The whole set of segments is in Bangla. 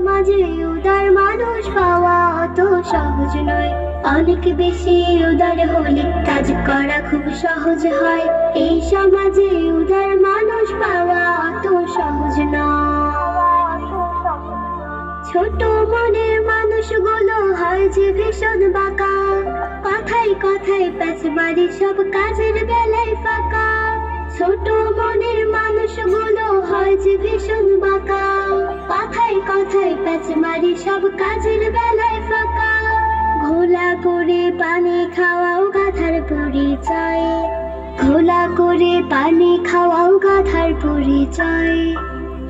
সমাজে উদার মানুষ পাওয়া অত সহজ নয়। অনেক বেশি উদার হলে কাজ করা খুব সহজ হয়। এই সমাজে উদার মানুষ পাওয়া অত সহজ নয়। ছোট মনের মানুষগুলো হয় যে ভীষণ বাঁকা, কথায় কথায় প্যাচ মারি সব কাজের বেলায় ফাঁকা। ছোট মনের মানুষগুলো হয় যে ভীষণ বাঁকা, কথায় কথায় প্যাচ মারি সব কাজের বেলায় ফাঁকা। ঘোলা করে পানি খাওয়াও গাধার পরিচয়, ঘোলা করে পানি খাওয়াও গাধার পরিচয়।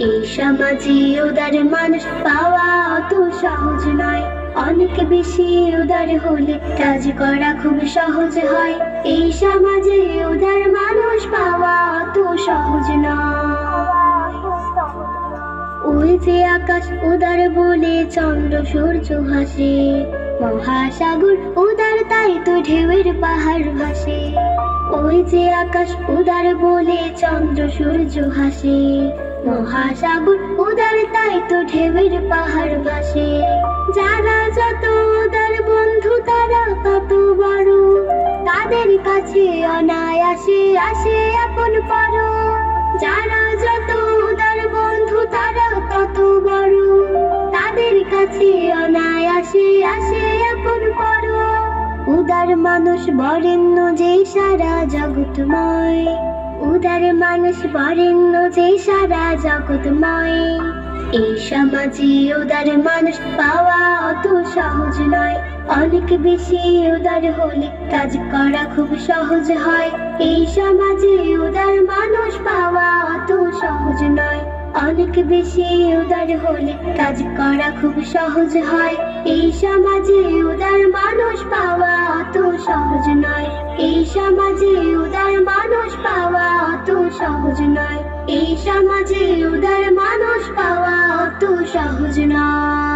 এই সমাজে উদার মানুষ পাওয়া অত সহজ নয়। অনেক বেশি উদার হলে কাজ করা খুব সহজ হয়। এই সমাজে উদার মানুষ পাওয়া অত সহজ নয়। ওই যে আকাশ উদার বলে চন্দ্র সূর্য হাসে, মহাসাগর উদার তাই তো ঢেউয়ের পাহাড় ভাসে। ওই যে আকাশ উদার বলে চন্দ্র সূর্য হাসে, মহাসাগর উদার তাই তো ঢেউয়ের পাহাড় ভাসে। যারা যত উদার বন্ধু তারা তত বড়, তাদের কাছে অনায়াসে আসে আপন পর। যারা যত উদার বন্ধু তারা তত বড়, তাদের কাছে অনায়াসে আসে আপন পর। উদার মানুষ বরেণ্য যে সারা জগৎময়, উদার মানুষ বরেণ্য যে সারা জগৎময়। এই সমাজে উদার মানুষ পাওয়া অত সহজ নয়। অনেক বেশি উদার হলে কাজ করা খুব সহজ হয়। এই সমাজে উদার মানুষ পাওয়া অত সহজ নয়। অনেক বেশি উদার হলে কাজ করা খুব সহজ হয়। এই সমাজে উদার মানুষ পাওয়া অত সহজ নয়। এই সমাজে উদার মানুষ পাওয়া অত সহজ নয়। এই সমাজে উদার মানুষ পাওয়া অত সহজ নয়।